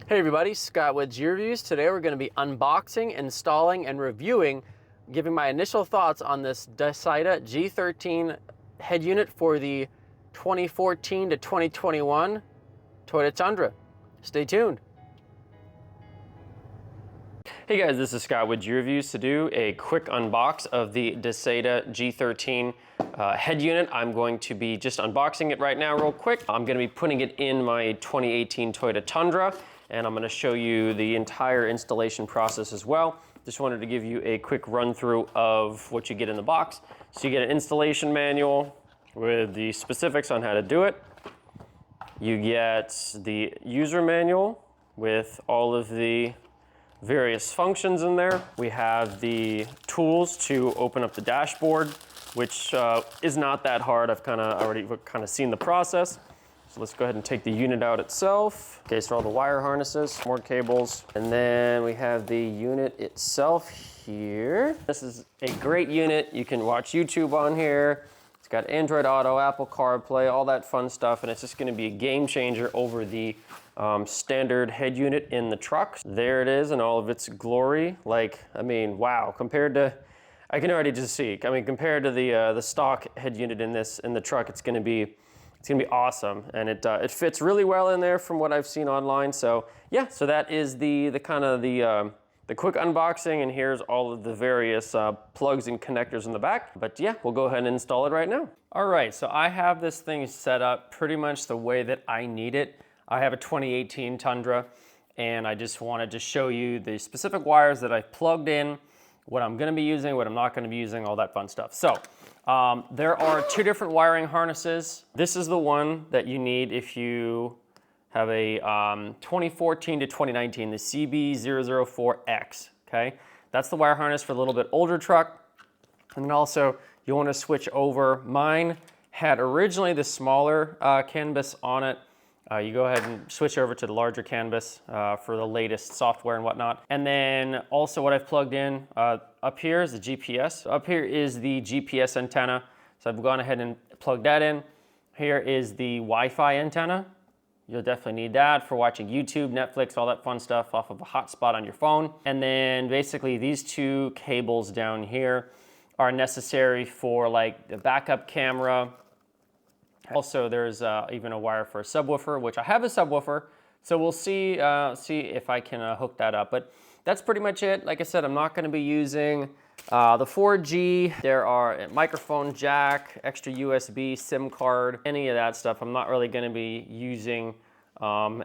Hey everybody, Scott with G-Reviews. Today we're going to be unboxing, installing, and reviewing, giving my initial thoughts on this Dasaita G13 head unit for the 2014 to 2021 Toyota Tundra. Stay tuned. Hey guys, this is Scott with G-Reviews to do a quick unbox of the Dasaita G13 head unit. I'm going to be just unboxing it right now real quick. I'm going to be putting it in my 2018 Toyota Tundra, and I'm going to show you the entire installation process as well. Just wanted to give you a quick run through of what you get in the box. So you get an installation manual with the specifics on how to do it. You get the user manual with all of the various functions in there. We have the tools to open up the dashboard, which is not that hard. I've already seen the process. So let's go ahead and take the unit out itself. Okay, so all the wire harnesses, more cables, and then we have the unit itself here. This is a great unit. You can watch YouTube on here. It's got Android Auto, Apple CarPlay, all that fun stuff, and it's just gonna be a game changer over the standard head unit in the truck. There it is in all of its glory. Wow, compared to, I can already just see, compared to the stock head unit in the truck, it's gonna be awesome, and it fits really well in there from what I've seen online. So yeah, so that is the quick unboxing, and here's all of the various plugs and connectors in the back. But yeah, we'll go ahead and install it right now. All right, so I have this thing set up pretty much the way that I need it. I have a 2018 Tundra, and I just wanted to show you the specific wires that I've plugged in, what I'm gonna be using, what I'm not gonna be using, all that fun stuff. So there are two different wiring harnesses. This is the one that you need if you have a 2014 to 2019, the CB004X, okay? That's the wire harness for a little bit older truck. And then also you wanna switch over. Mine had originally the smaller CAN bus on it. You go ahead and switch over to the larger CAN bus for the latest software and whatnot. And then also what I've plugged in up here is the GPS. Up here is the GPS antenna. So I've gone ahead and plugged that in. Here is the Wi-Fi antenna. You'll definitely need that for watching YouTube, Netflix, all that fun stuff off of a hotspot on your phone. And then basically these two cables down here are necessary for like the backup camera. Also, there's even a wire for a subwoofer, which I have a subwoofer, so we'll see if I can hook that up. But that's pretty much it. Like I said, I'm not going to be using the 4G. There are a microphone jack, extra USB, SIM card, any of that stuff. I'm not really going to be using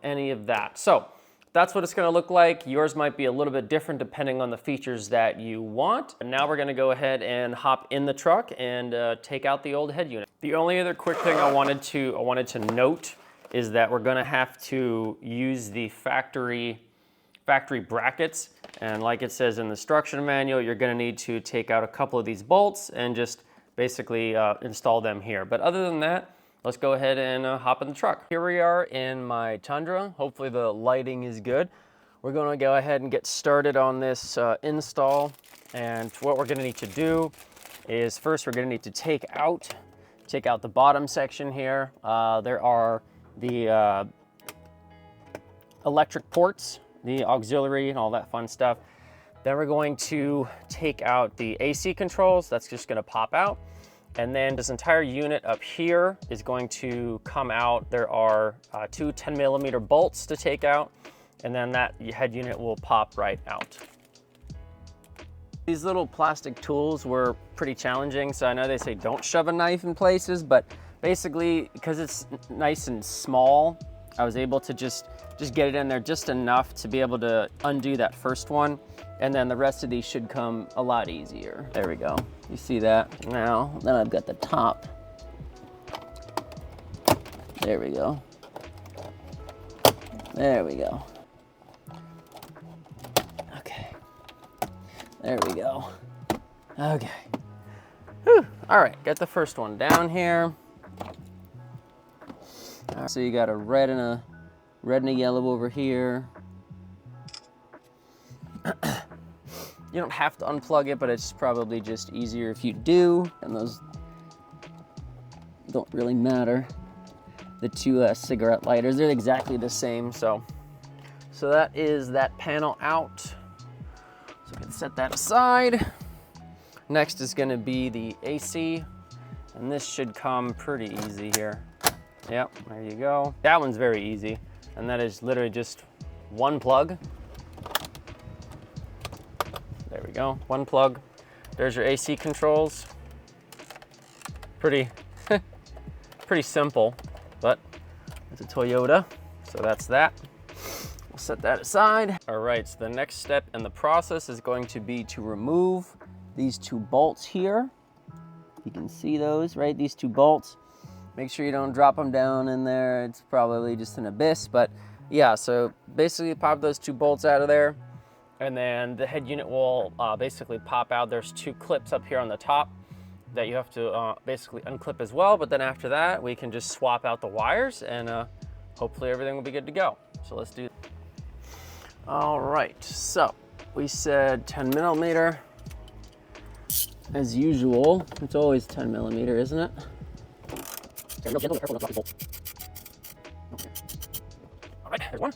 any of that. So that's what it's going to look like. Yours might be a little bit different depending on the features that you want. And now we're going to go ahead and hop in the truck and take out the old head unit. The only other quick thing I wanted to note is that we're going to have to use the factory brackets. And like it says in the instruction manual, you're going to need to take out a couple of these bolts and just basically install them here. But other than that, let's go ahead and hop in the truck. Here we are in my Tundra. Hopefully the lighting is good. We're going to go ahead and get started on this install. And what we're going to need to do is first we're going to need to take out the bottom section here. There are the electric ports, the auxiliary and all that fun stuff. Then we're going to take out the AC controls. That's just going to pop out. And then this entire unit up here is going to come out. There are two 10mm bolts to take out, and then that head unit will pop right out. These little plastic tools were pretty challenging, so I know they say don't shove a knife in places, but basically because it's nice and small, I was able to just get it in there just enough to be able to undo that first one, and then the rest of these should come a lot easier. There we go. You see that? Now, then I've got the top. There we go. There we go. Okay. There we go. Okay. Whew. All right, got the first one down here. All right, so you got a red and a yellow over here. You don't have to unplug it, but it's probably just easier if you do. And those don't really matter. The two cigarette lighters, they're exactly the same, so So that is that panel out. So we can set that aside. Next is gonna be the AC, and this should come pretty easy here. Yep, there you go. That one's very easy, and that is literally just one plug. There we go, one plug. There's your AC controls. Pretty, pretty simple, but it's a Toyota, so that's that. We'll set that aside. All right, so the next step in the process is going to be to remove these two bolts here. You can see those, right? These two bolts. Make sure you don't drop them down in there. It's probably just an abyss, but yeah, so basically pop those two bolts out of there, and then the head unit will basically pop out. There's two clips up here on the top that you have to basically unclip as well, but then after that, we can just swap out the wires, and hopefully everything will be good to go. So let's do it. All right, so we said 10 millimeter. As usual, it's always 10 millimeter, isn't it? All right, there's one.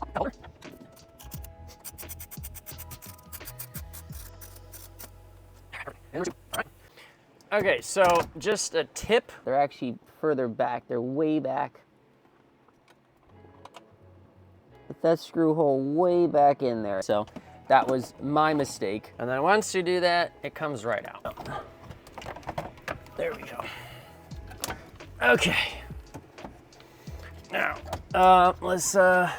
Okay, so just a tip. They're actually further back. They're way back. Put that screw hole way back in there. So that was my mistake. And then once you do that, it comes right out. There we go. Okay. Now, let's start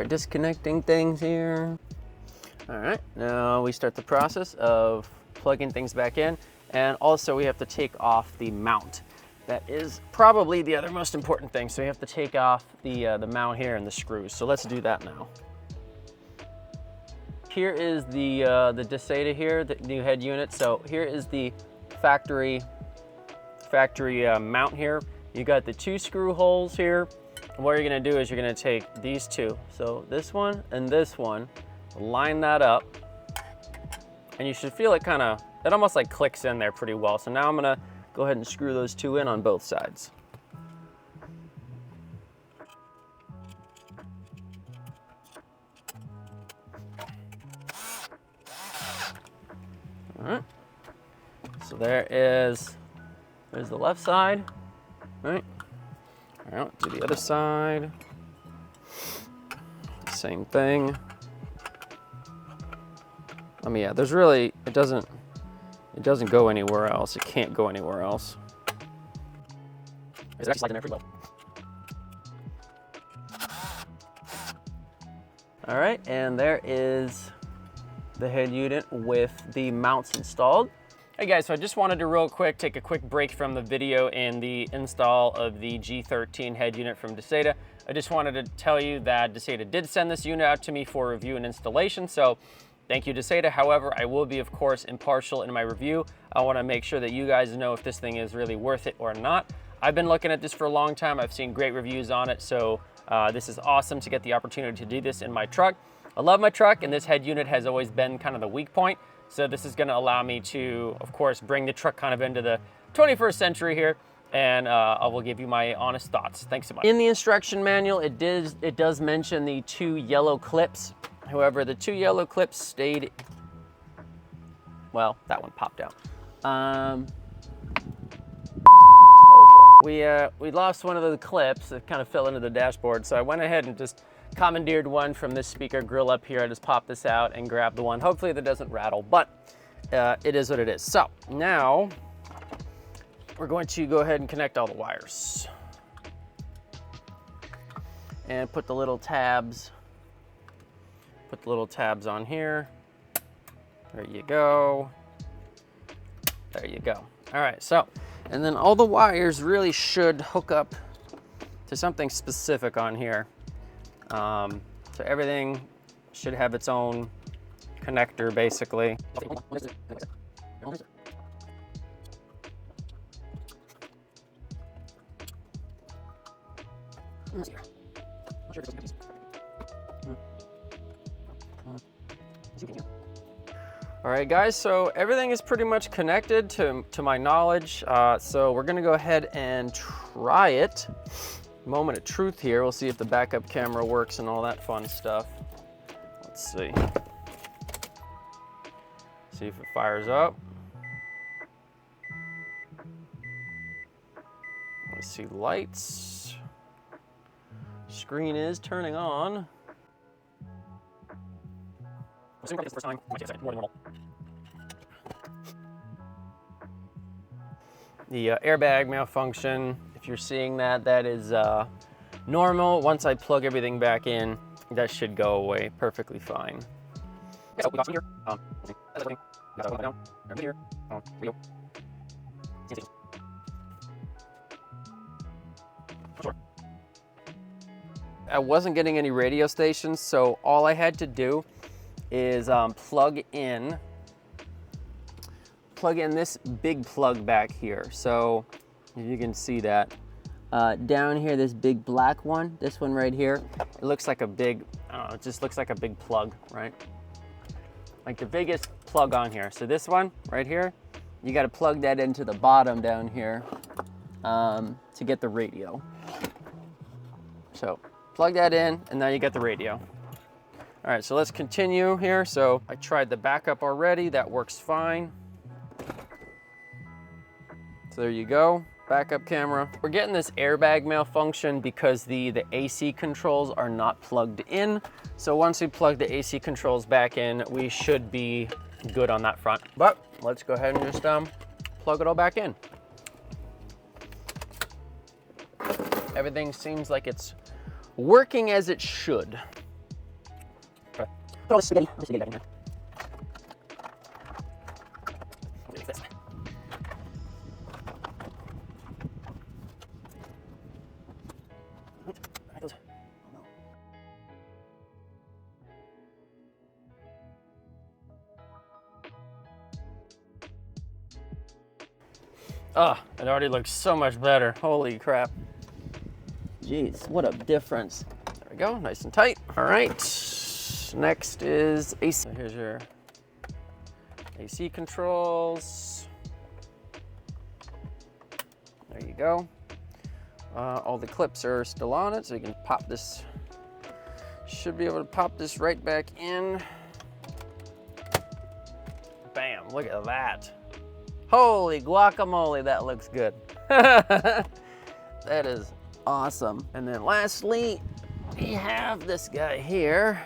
disconnecting things here. All right, now we start the process of plugging things back in. And also we have to take off the mount. That is probably the other most important thing. So we have to take off the mount here and the screws. So let's do that now. Here is the Dasaita here, the new head unit. So here is the factory mount here. You got the two screw holes here. And what you're gonna do is you're gonna take these two. So this one and this one, line that up. And you should feel it it almost like clicks in there pretty well. So now I'm gonna go ahead and screw those two in on both sides. All right, so there's the left side, all right? All right, do the other side, same thing. I mean, yeah, there's really, it doesn't go anywhere else. It can't go anywhere else. It's actually sliding there pretty well. All right, and there is the head unit with the mounts installed. Hey guys, so I just wanted to real quick take a quick break from the video and the install of the G13 head unit from Dasaita. I just wanted to tell you that Dasaita did send this unit out to me for review and installation, so thank you, Dasaita. However, I will be, of course, impartial in my review. I want to make sure that you guys know if this thing is really worth it or not. I've been looking at this for a long time. I've seen great reviews on it, so this is awesome to get the opportunity to do this in my truck. I love my truck, and this head unit has always been kind of the weak point. So this is going to allow me to, of course, bring the truck kind of into the 21st century here, and I will give you my honest thoughts. Thanks so much. In the instruction manual, it does mention the two yellow clips. However, the two yellow clips stayed, well, that one popped out. Oh boy. We lost one of the clips that kind of fell into the dashboard, so I went ahead and just commandeered one from this speaker grill up here. I just popped this out and grabbed the one. Hopefully that doesn't rattle, but it is what it is. So now we're going to go ahead and connect all the wires and put the little tabs on here. There you go. There you go. All right, so, and then all the wires really should hook up to something specific on here. So everything should have its own connector, basically. All right, guys, so everything is pretty much connected to my knowledge. So we're gonna go ahead and try it. Moment of truth here. We'll see if the backup camera works and all that fun stuff. Let's see. See if it fires up. Let's see, lights. Screen is turning on. This is the first time. More than normal. The airbag malfunction, if you're seeing that, that is normal. Once I plug everything back in, that should go away perfectly fine. So we got here. Here. Sure. I wasn't getting any radio stations, so all I had to do is plug in this big plug back here. So if you can see that down here, this big black one, this one right here, it looks like a big, I don't know, it just looks like a big plug, right? Like the biggest plug on here. So this one right here, you got to plug that into the bottom down here to get the radio. So plug that in and now you get the radio. All right, so let's continue here. So I tried the backup already, that works fine. So there you go, backup camera. We're getting this airbag malfunction because the AC controls are not plugged in. So once we plug the AC controls back in, we should be good on that front. But let's go ahead and just plug it all back in. Everything seems like it's working as it should. Okay. Put all the spaghetti back in there. Oh, it already looks so much better. Holy crap. Jeez, what a difference. There we go, nice and tight. All right, next is AC. So here's your AC controls. There you go. All the clips are still on it, so you can pop this. Should be able to pop this right back in. Bam, look at that. Holy guacamole, that looks good. That is awesome. And then lastly, we have this guy here.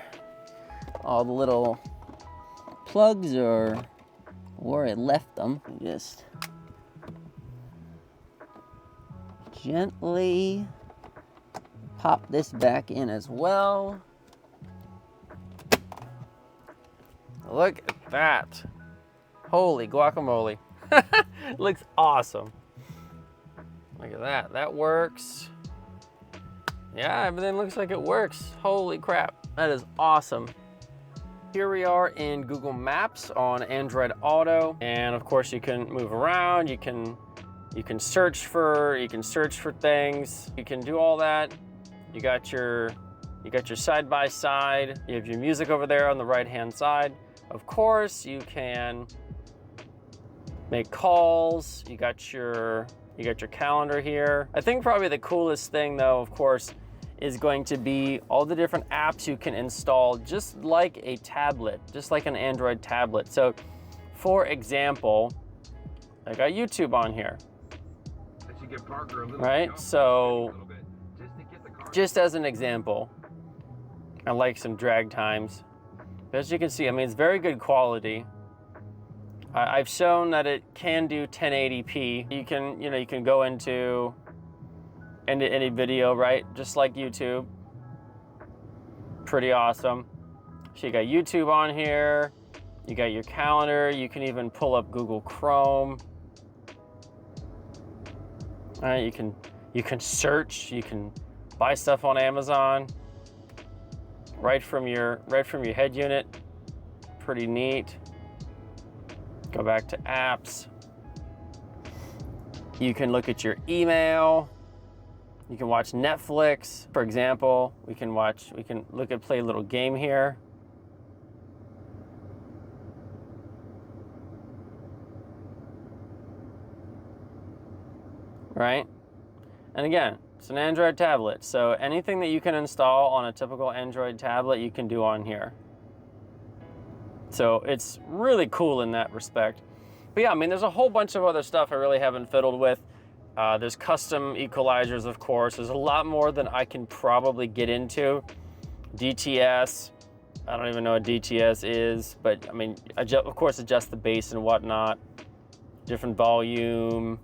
All the little plugs are where I left them. Just gently pop this back in as well. Look at that. Holy guacamole. Looks awesome. Look at that, that works. Yeah, everything looks like it works. Holy crap, that is awesome. Here we are in Google Maps on Android Auto. And of course you can move around, you can search for things. You can do all that. You got your side by side. You have your music over there on the right-hand side. Of course, you can make calls. You got your calendar here. I think probably the coolest thing though, of course, is going to be all the different apps you can install just like a tablet, just like an Android tablet. So for example, I got YouTube on here. Right, so just as an example, I like some drag times. As you can see, I mean, it's very good quality. I've shown that it can do 1080p. You can go into any video, right? Just like YouTube. Pretty awesome. So you got YouTube on here. You got your calendar. You can even pull up Google Chrome. All right, you can search. You can buy stuff on Amazon right from your head unit. Pretty neat. Go back to apps. You can look at your email. You can watch Netflix. For example, we can play a little game here. Right? And again, It's an Android tablet, so anything that you can install on a typical Android tablet, you can do on here. So it's really cool in that respect. But yeah, I mean, there's a whole bunch of other stuff I really haven't fiddled with. There's custom equalizers, of course. There's a lot more than I can probably get into. DTS, I don't even know what DTS is, but I mean, of course, adjust the bass and whatnot. Different volume,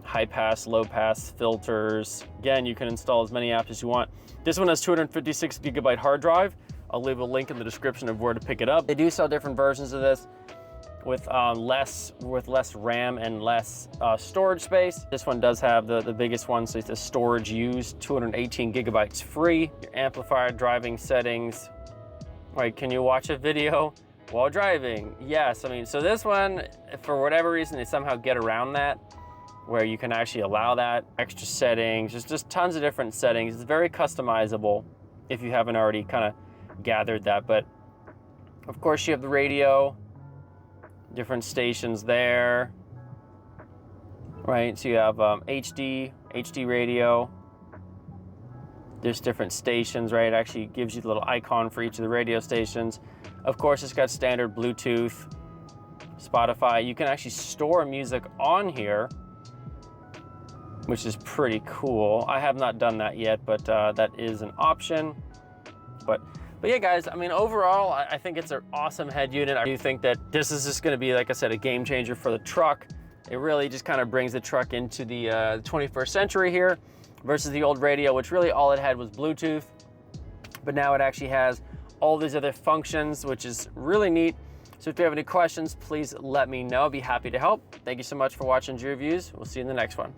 high pass, low pass filters. Again, you can install as many apps as you want. This one has 256 gigabyte hard drive. I'll leave a link in the description of where to pick it up. They do sell different versions of this with less RAM and less storage space. This one does have the biggest one, so it's the storage used, 218 gigabytes free. Your amplifier, driving settings. Right, can you watch a video while driving? Yes, I mean, so this one, for whatever reason, they somehow get around that, where you can actually allow that. Extra settings, there's just tons of different settings. It's very customizable if you haven't already kind of gathered that. But of course you have the radio, different stations there, right? So you have HD radio. There's different stations, right? It actually gives you the little icon for each of the radio stations. Of course, it's got standard Bluetooth, Spotify. You can actually store music on here, which is pretty cool. I have not done that yet, but that is an option. But yeah, guys, I mean, overall, I think it's an awesome head unit. I do think that this is just gonna be, like I said, a game changer for the truck. It really just kind of brings the truck into the 21st century here versus the old radio, which really all it had was Bluetooth. But now it actually has all these other functions, which is really neat. So if you have any questions, please let me know. I'd be happy to help. Thank you so much for watching G Reviews. We'll see you in the next one.